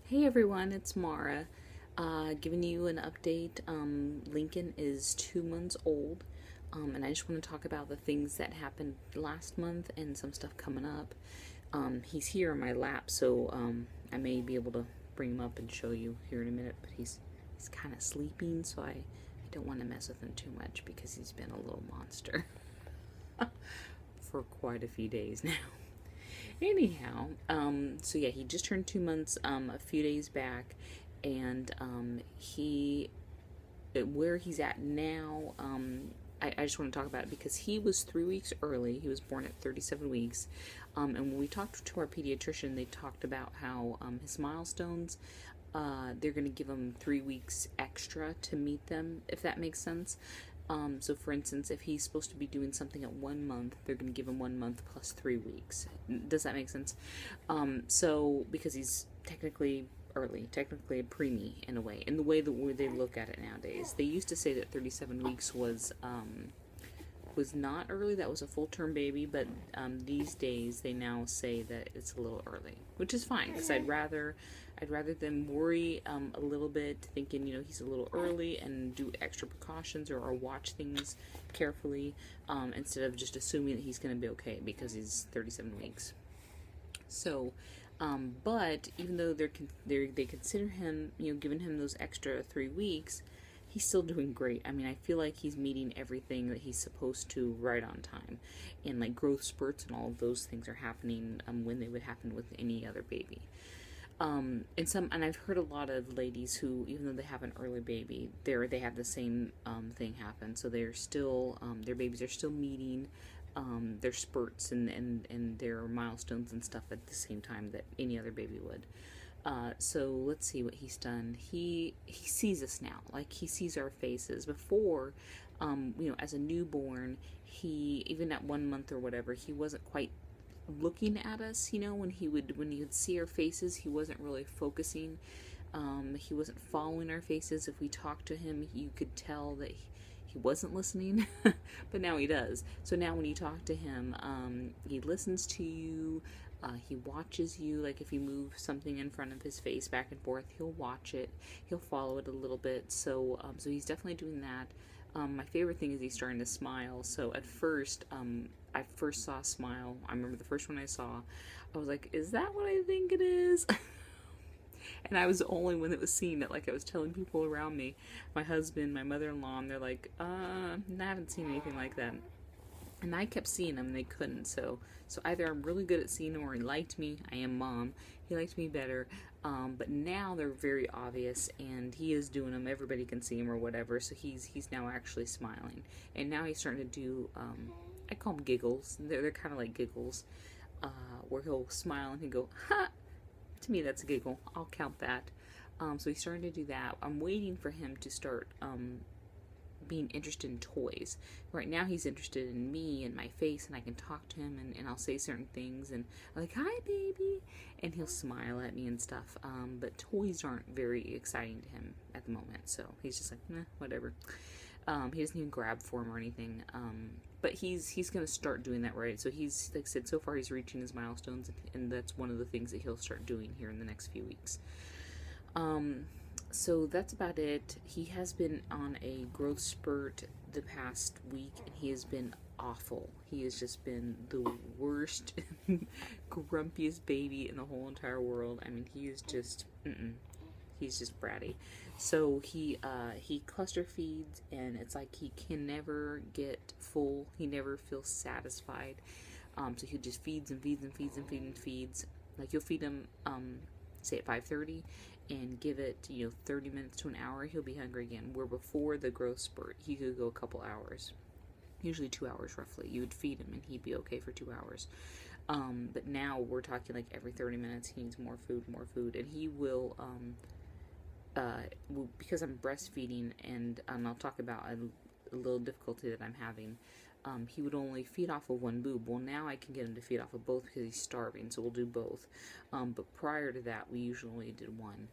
Hey everyone, it's Mara. Giving you an update. Lincoln is 2 months old, and I just want to talk about the things that happened last month and some stuff coming up. He's here in my lap, so I may be able to bring him up and show you here in a minute. But he's kind of sleeping, so I don't want to mess with him too much because he's been a little monster for quite a few days now. Anyhow, so yeah, he just turned 2 months a few days back, and he where he's at now. I just want to talk about it because he was 3 weeks early. He was born at 37 weeks, and when we talked to our pediatrician, they talked about how his milestones. They're going to give him 3 weeks extra to meet them, if that makes sense. So, for instance, if he's supposed to be doing something at 1 month, they're going to give him 1 month plus 3 weeks. Does that make sense? So, because he's technically early, technically a preemie in a way, in the way that they look at it nowadays. They used to say that 37 weeks was not early. That was a full term baby, but these days they now say that it's a little early, which is fine because I'd rather them worry a little bit, thinking he's a little early, and do extra precautions or watch things carefully instead of just assuming that he's going to be okay because he's 37 weeks. So, but even though they consider him, giving him those extra 3 weeks, he's still doing great. I mean, I feel like he's meeting everything that he's supposed to right on time, and like growth spurts and all of those things are happening when they would happen with any other baby. And I've heard a lot of ladies who, even though they have an early baby, they have the same thing happen. So they're still their babies are still meeting their spurts and their milestones and stuff at the same time that any other baby would. So let's see what he's done. He sees us now, like he sees our faces. Before, as a newborn, he, even at 1 month or whatever, he wasn't quite looking at us. When he would see our faces, he wasn't really focusing. He wasn't following our faces. If we talked to him, you could tell that he wasn't listening, but now he does. So now when you talk to him, he listens to you. He watches you. Like if you move something in front of his face back and forth, he'll watch it. He'll follow it a little bit. So he's definitely doing that. My favorite thing is he's starting to smile. So at first, I first saw a smile. I remember the first one I saw. I was like, "Is that what I think it is?" And I was the only one that was seeing it. Like I was telling people around me, my husband, my mother-in-law, and they're like, I haven't seen anything like that." And I kept seeing him, and they couldn't. So either I'm really good at seeing him, or he liked me. I am mom. He liked me better. But now they're very obvious, and he is doing them. Everybody can see him or whatever. So he's now actually smiling, and now he's starting to do. I call them giggles. They're kind of like giggles, where he'll smile and he'll go, "Ha!" To me, that's a giggle. I'll count that. So he's starting to do that. I'm waiting for him to start being interested in toys. Right now he's interested in me and my face, and I can talk to him, and I'll say certain things, and I'm like, "Hi baby," and he'll smile at me and stuff. But toys aren't very exciting to him at the moment, so he's just like, whatever. He doesn't even grab for him or anything. But he's gonna start doing that, right? So he's, like I said, so far he's reaching his milestones, and that's one of the things that he'll start doing here in the next few weeks. So that's about it. He has been on a growth spurt the past week, and he has been awful. He has just been the worst, grumpiest baby in the whole entire world. I mean, he is just, he's just bratty. So he cluster feeds, and it's like he can never get full. He never feels satisfied. So he just feeds and feeds and feeds and feeds and feeds. Like you'll feed him say at 5:30 and give it 30 minutes to an hour, he'll be hungry again. Where before the growth spurt, he could go a couple hours, usually 2 hours roughly. You would feed him and he'd be okay for 2 hours. But now we're talking like every 30 minutes he needs more food, and he will because I'm breastfeeding, and I'll talk about a little difficulty that I'm having. He would only feed off of one boob. Well, now I can get him to feed off of both because he's starving, so we'll do both. But prior to that, we usually did one.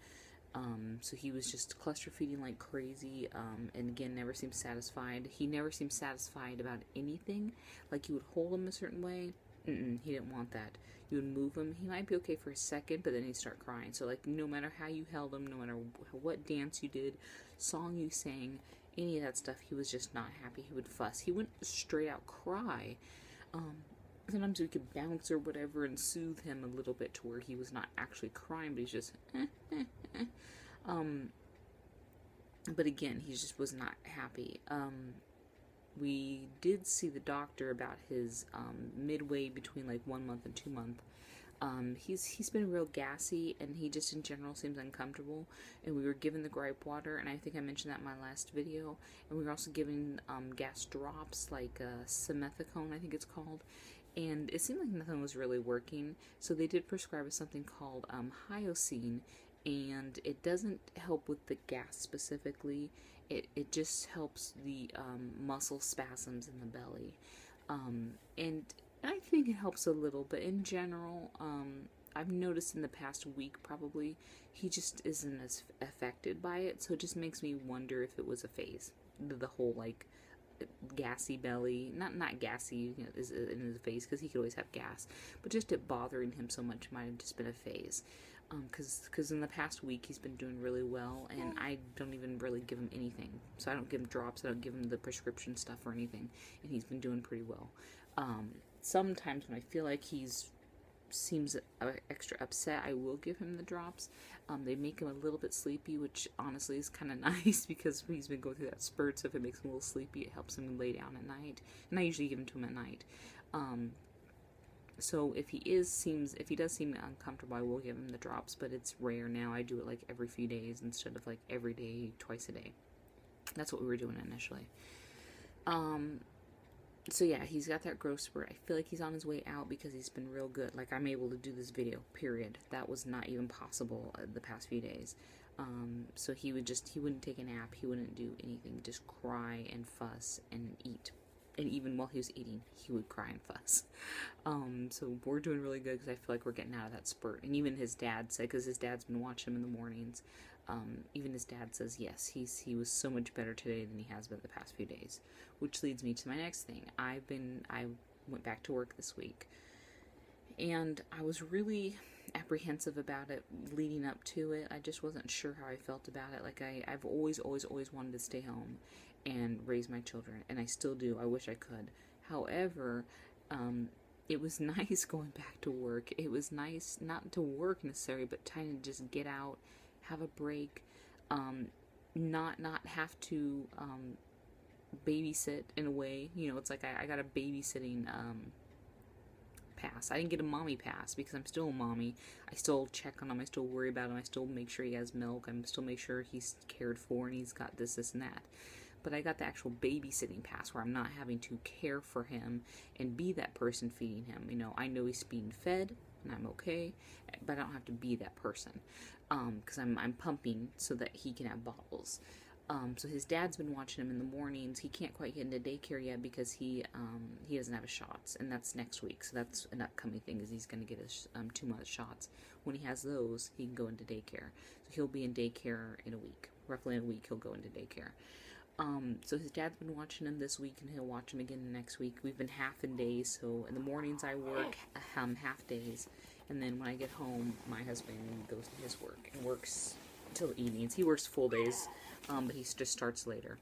So he was just cluster feeding like crazy, and again, never seemed satisfied. He never seemed satisfied about anything. Like you would hold him a certain way, He didn't want that. You would move him, he might be okay for a second, but then he'd start crying. So, like, no matter how you held him, no matter what dance you did, song you sang, any of that stuff, he was just not happy. He would fuss. He wouldn't straight out cry. Sometimes we could bounce or whatever and soothe him a little bit to where he was not actually crying, but he's just but again, he just was not happy. We did see the doctor about his midway between like 1 month and 2 month. He's been real gassy, and he just in general seems uncomfortable. And we were given the gripe water, and I think I mentioned that in my last video. And we were also given gas drops, like simethicone, I think it's called. And it seemed like nothing was really working, so they did prescribe us something called Hyoscine, and it doesn't help with the gas specifically. It just helps the muscle spasms in the belly, and I think it helps a little, but in general, I've noticed in the past week probably he just isn't as affected by it, so it just makes me wonder if it was a phase. The whole like gassy belly, not gassy, you know, is in his face, because he could always have gas, but just it bothering him so much might have just been a phase. Because in the past week he's been doing really well, and I don't even really give him anything. So I don't give him drops, I don't give him the prescription stuff or anything, and he's been doing pretty well. Sometimes when I feel like he's seems extra upset, I will give him the drops. They make him a little bit sleepy, which honestly is kind of nice, because he's been going through that spurt, so if it makes him a little sleepy, it helps him lay down at night. And I usually give him to him at night. So if he does seem uncomfortable, I will give him the drops, but it's rare now. I do it like every few days instead of like every day, twice a day. That's what we were doing initially. So yeah, he's got that growth spurt. I feel like he's on his way out because he's been real good. Like, I'm able to do this video, period. That was not even possible the past few days. So he wouldn't take a nap. He wouldn't do anything. Just cry and fuss and eat. And even while he was eating, he would cry and fuss. So we're doing really good because I feel like we're getting out of that spurt. And even his dad said, because his dad's been watching him in the mornings, even his dad says, yes, he was so much better today than he has been the past few days. Which leads me to my next thing. I went back to work this week, and I was really apprehensive about it leading up to it. I just wasn't sure how I felt about it. Like, I've always wanted to stay home and raise my children, and I still do. I wish I could. However, it was nice going back to work. It was nice not to work necessarily, but trying to just get out, have a break, not have to babysit in a way. You know, it's like I got a babysitting pass. I didn't get a mommy pass because I'm still a mommy. I still check on him. I still worry about him. I still make sure he has milk. I still make sure he's cared for and he's got this, and that. But I got the actual babysitting pass where I'm not having to care for him and be that person feeding him. You know, I know he's being fed and I'm okay, but I don't have to be that person because I'm pumping so that he can have bottles. So his dad's been watching him in the mornings. He can't quite get into daycare yet because he doesn't have his shots, and that's next week. So that's an upcoming thing, is he's going to get his 2-month shots. When he has those, he can go into daycare. So he'll be in daycare in a week. Roughly in a week, he'll go into daycare. So his dad's been watching him this week, and he'll watch him again next week. We've been half in days, so in the mornings I work half days, and then when I get home, my husband goes to his work and works till the evenings. He works full days, but he just starts later.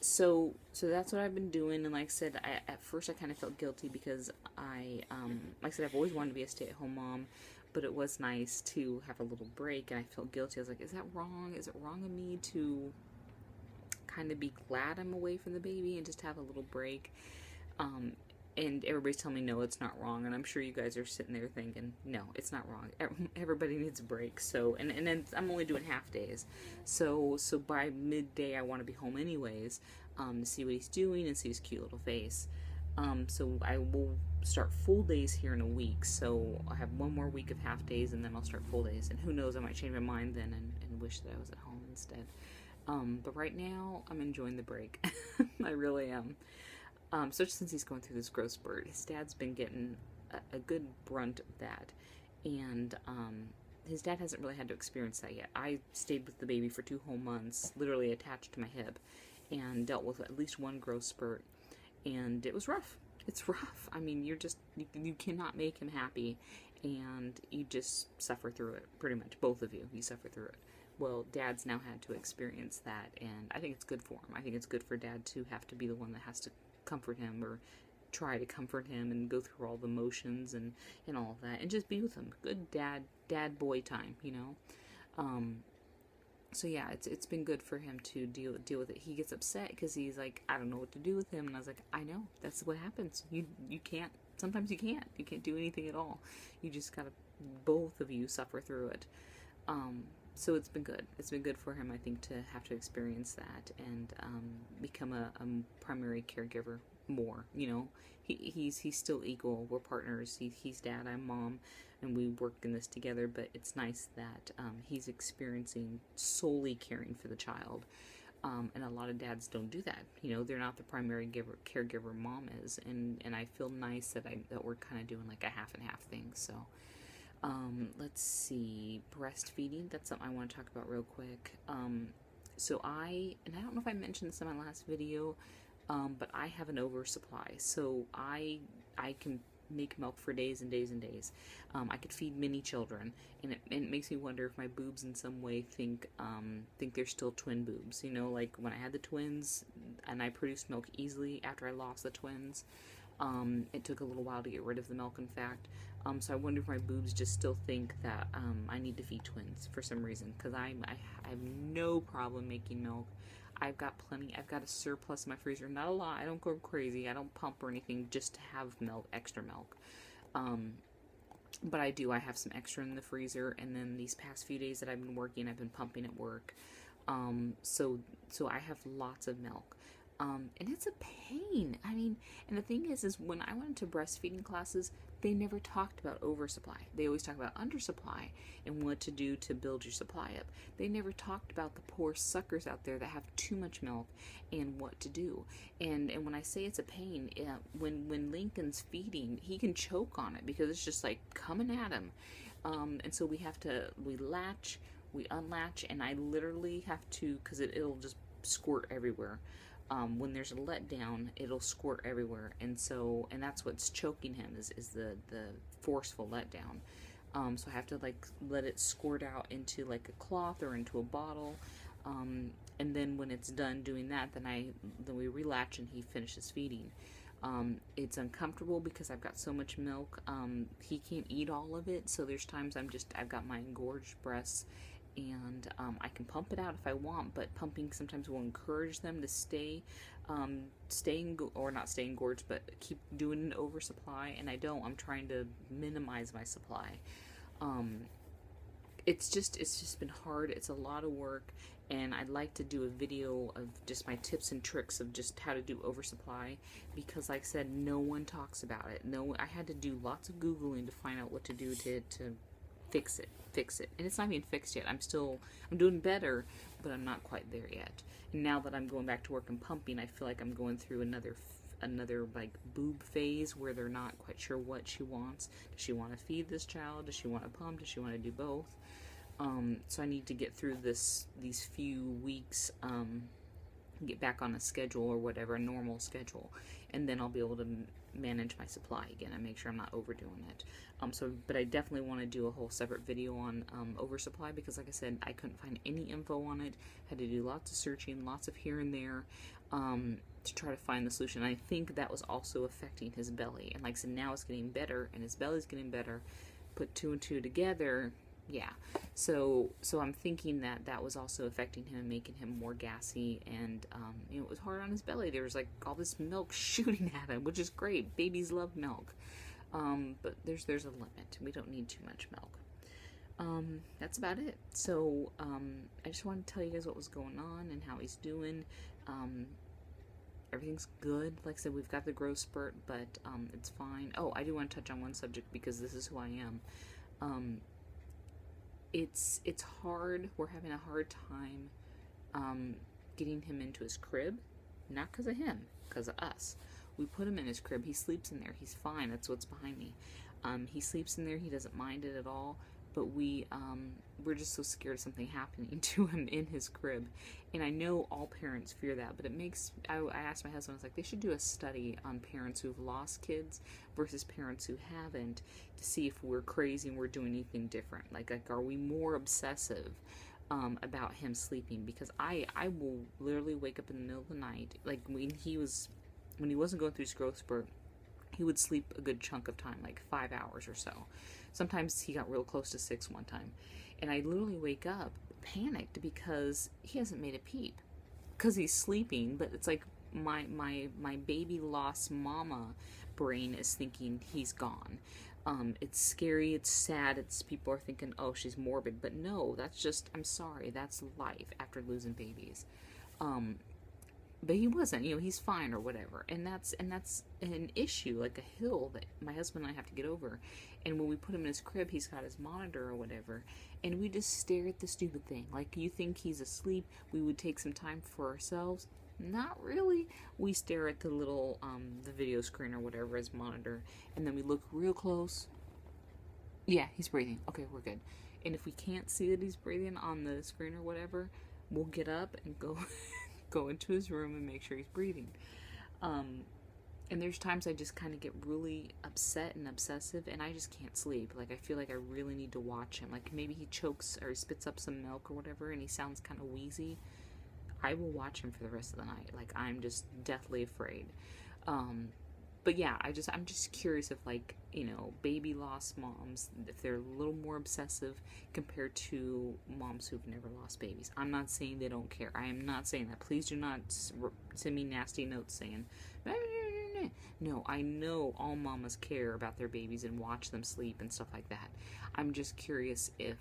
So that's what I've been doing, and like I said, at first I kind of felt guilty because like I said, I've always wanted to be a stay-at-home mom, but it was nice to have a little break, and I felt guilty. I was like, is that wrong? Is it wrong of me to kind of be glad I'm away from the baby and just have a little break? And everybody's telling me, no, it's not wrong. And I'm sure you guys are sitting there thinking, no, it's not wrong. Everybody needs a break. So, and then I'm only doing half days. So by midday, I want to be home anyways, to see what he's doing and see his cute little face. So I will start full days here in a week. So I have 1 more week of half days, and then I'll start full days. And who knows, I might change my mind then and wish that I was at home instead. But right now, I'm enjoying the break. I really am. Especially since he's going through this growth spurt. His dad's been getting a good brunt of that. And his dad hasn't really had to experience that yet. I stayed with the baby for 2 whole months, literally attached to my hip, and dealt with at least 1 growth spurt. And it was rough. it's rough. I mean, you cannot make him happy, and you just suffer through it, pretty much. Both of you suffer through it. Well, Dad's now had to experience that, and I think it's good for him. I think it's good for Dad to have to be the one that has to comfort him, or try to comfort him, and go through all the motions and all of that, and just be with him. Good dad boy time, you know. So yeah, it's been good for him to deal with it. He gets upset because he's like, I don't know what to do with him, and I was like, I know, that's what happens. You can't. Sometimes you can't do anything at all. You just gotta, both of you suffer through it. So it's been good. It's been good for him, I think, to have to experience that, and become a primary caregiver more. You know, he's still equal. We're partners. He's dad, I'm mom, and we work in this together. But it's nice that he's experiencing solely caring for the child. And a lot of dads don't do that. You know, they're not the primary caregiver. Mom is, and I feel nice that we're kind of doing like a half and half thing. So. Let's see, breastfeeding, that's something I want to talk about real quick. So I don't know if I mentioned this in my last video, but I have an oversupply. So I can make milk for days and days and days. I could feed many children, and it makes me wonder if my boobs in some way think they're still twin boobs. You know, like when I had the twins and I produced milk easily after I lost the twins. It took a little while to get rid of the milk, in fact. So I wonder if my boobs just still think that I need to feed twins for some reason, because I have no problem making milk. I've got plenty. I've got a surplus in my freezer. Not a lot. I don't go crazy. I don't pump or anything just to have milk, extra milk. But I do. I have some extra in the freezer, and then these past few days that I've been working, I've been pumping at work. So I have lots of milk. And it's a pain. I mean, and the thing is when I went to breastfeeding classes, they never talked about oversupply. They always talk about undersupply and what to do to build your supply up. They never talked about the poor suckers out there that have too much milk and what to do. And when I say it's a pain, when Lincoln's feeding, he can choke on it because it's just like coming at him. And so we latch, we unlatch, and I literally have to, because it'll just squirt everywhere. When there's a letdown, it'll squirt everywhere, and that's what's choking him is the forceful letdown. So I have to like let it squirt out into like a cloth or into a bottle, and then when it's done doing that, then we relatch and he finishes feeding. It's uncomfortable because I've got so much milk. He can't eat all of it, so there's times I've got my engorged breasts. And I can pump it out if I want, but pumping sometimes will encourage them to or not stay engorged, but keep doing an oversupply, and I don't. I'm trying to minimize my supply. It's just been hard. It's a lot of work, and I'd like to do a video of just my tips and tricks of just how to do oversupply, because like I said, no one talks about it. I had to do lots of Googling to find out what to do to fix it. And it's not even fixed yet. I'm doing better, but I'm not quite there yet. And now that I'm going back to work and pumping, I feel like I'm going through another like boob phase where they're not quite sure what she wants. Does she want to feed this child? Does she want to pump? Does she want to do both? So I need to get through these few weeks, get back on a schedule or whatever, a normal schedule, and then I'll be able to manage my supply again and make sure I'm not overdoing it. But I definitely want to do a whole separate video on oversupply, because like I said, I couldn't find any info on it. Had to do lots of searching, lots of here and there, to try to find the solution. And I think that was also affecting his belly. And like I said, now it's getting better, and his belly's getting better. Put two and two together, yeah. So I'm thinking that was also affecting him and making him more gassy, and it was hard on his belly. There was like all this milk shooting at him, which is great. Babies love milk. But there's a limit. We don't need too much milk. That's about it. So I just wanted to tell you guys what was going on and how he's doing. Everything's good. Like I said, we've got the growth spurt, but it's fine. Oh, I do want to touch on one subject because this is who I am. It's hard. We're having a hard time getting him into his crib. Not because of him, because of us. We put him in his crib. He sleeps in there. He's fine. That's what's behind me. He sleeps in there. He doesn't mind it at all. but we're just so scared of something happening to him in his crib. And I know all parents fear that, but it makes, I asked my husband, I was like, they should do a study on parents who've lost kids versus parents who haven't, to see if we're crazy and we're doing anything different. Like are we more obsessive about him sleeping? Because I will literally wake up in the middle of the night, like when he wasn't going through his growth spurt, he would sleep a good chunk of time, like 5 hours or so. Sometimes he got real close to 6 one time. And I literally wake up panicked because he hasn't made a peep. Because he's sleeping, but it's like my baby lost mama brain is thinking he's gone. It's scary, it's sad, it's people are thinking, oh, she's morbid. But no, that's just, I'm sorry, that's life after losing babies. But he wasn't, he's fine or whatever. And that's an issue, like a hill that my husband and I have to get over. And when we put him in his crib, he's got his monitor or whatever, and we just stare at the stupid thing. Like, you think he's asleep, we would take some time for ourselves. Not really. We stare at the little, the video screen or whatever, his monitor, and then we look real close. Yeah, he's breathing. Okay, we're good. And if we can't see that he's breathing on the screen or whatever, we'll get up and go go into his room and make sure he's breathing. And there's times I just kind of get really upset and obsessive, and I just can't sleep. Like, I feel like I really need to watch him. Like, maybe he chokes or he spits up some milk or whatever, and he sounds kind of wheezy. I will watch him for the rest of the night. Like, I'm just deathly afraid. But yeah, I'm just curious if, like, baby lost moms, if they're a little more obsessive compared to moms who've never lost babies. I'm not saying they don't care. I am not saying that. Please do not send me nasty notes saying, no, I know all mamas care about their babies and watch them sleep and stuff like that. I'm just curious if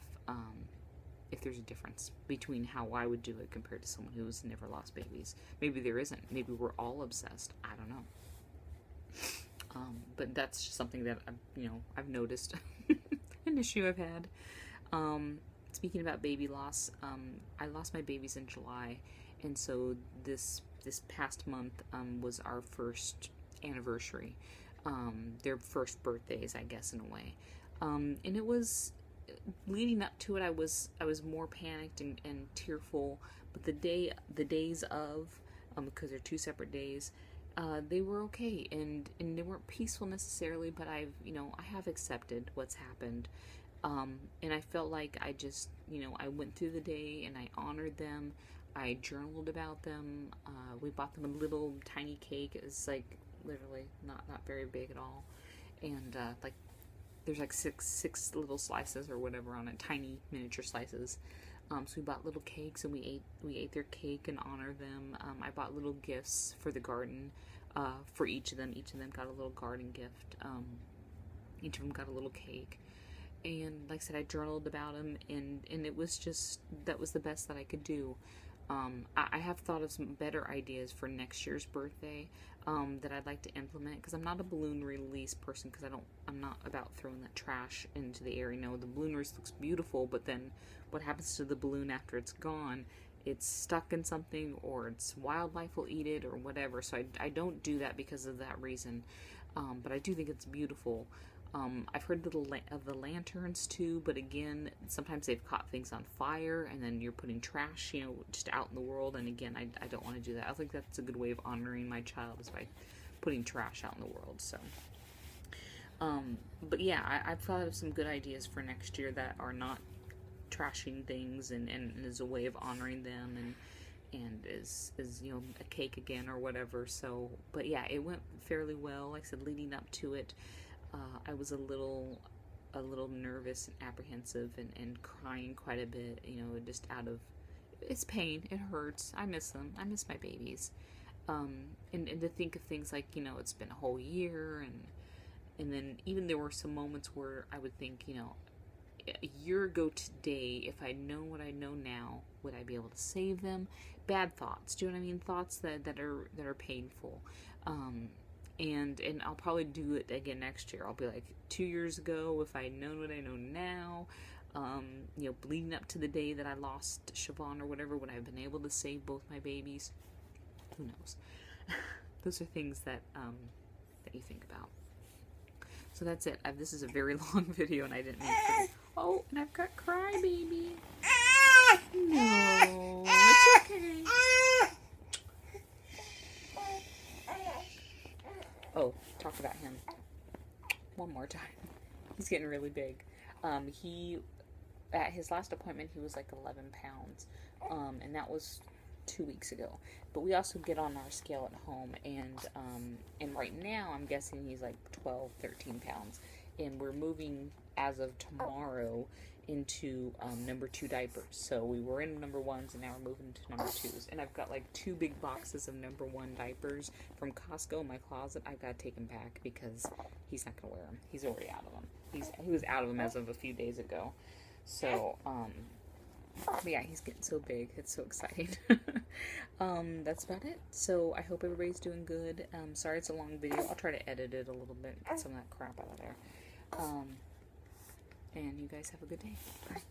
there's a difference between how I would do it compared to someone who's never lost babies. Maybe there isn't. Maybe we're all obsessed. I don't know. But that's just something that I've noticed, an issue I've had. Speaking about baby loss, I lost my babies in July, and so this past month was our first anniversary, their first birthdays, I guess, in a way. And it was, leading up to it, I was more panicked and tearful. But the days of, because they're 2 separate days, they were okay, and they weren't peaceful necessarily, but I have accepted what's happened. And I felt like I just, I went through the day and I honored them. I journaled about them. We bought them a little tiny cake. It's like literally not very big at all. And like there's like six little slices or whatever on it, tiny miniature slices. So we bought little cakes and we ate their cake and honored them. I bought little gifts for the garden for each of them. Each of them got a little garden gift. Each of them got a little cake. And like I said, I journaled about them, and it was just, that was the best that I could do. I have thought of some better ideas for next year's birthday that I'd like to implement, because I'm not a balloon release person, because I'm not about throwing that trash into the air. The balloon release looks beautiful, but then what happens to the balloon after it's gone? It's stuck in something, or it's wildlife will eat it, or whatever. So I don't do that because of that reason. But I do think it's beautiful. I've heard of the lanterns too, but again, sometimes they've caught things on fire, and then you're putting trash, just out in the world. And again, I don't want to do that. I think that's a good way of honoring my child, is by putting trash out in the world. So, but yeah, I've thought of some good ideas for next year that are not trashing things, and is a way of honoring them, and is a cake again or whatever. So, but yeah, it went fairly well. Like I said, leading up to it, I was a little nervous and apprehensive, and crying quite a bit, just out of, it's pain, it hurts, I miss them, I miss my babies, and to think of things like, it's been a whole year, and then even there were some moments where I would think, a year ago today, if I'd known what I know now, would I be able to save them? Bad thoughts, do you know what I mean? Thoughts that are painful. And I'll probably do it again next year. I'll be like, 2 years ago, if I'd known what I know now, leading up to the day that I lost Siobhan or whatever, would I have been able to save both my babies? Who knows? Those are things that you think about. so that's it. This is a very long video, and I didn't mean for it. Oh, and I've got Crybaby. No, it's okay. Oh, talk about him one more time. He's getting really big. At his last appointment, he was like 11 pounds, and that was 2 weeks ago. But we also get on our scale at home, and right now I'm guessing he's like 12, 13 pounds, and we're moving as of tomorrow into number 2 diapers. So we were in number 1s, and now we're moving to number 2s. And I've got like 2 big boxes of number 1 diapers from Costco in my closet. I've got to take them back because he's not gonna wear them. He's already out of them. He was out of them as of a few days ago. So but yeah, he's getting so big. It's so exciting. That's about it. So I hope everybody's doing good. Sorry it's a long video. I'll try to edit it a little bit and get some of that crap out of there. And you guys have a good day. Bye.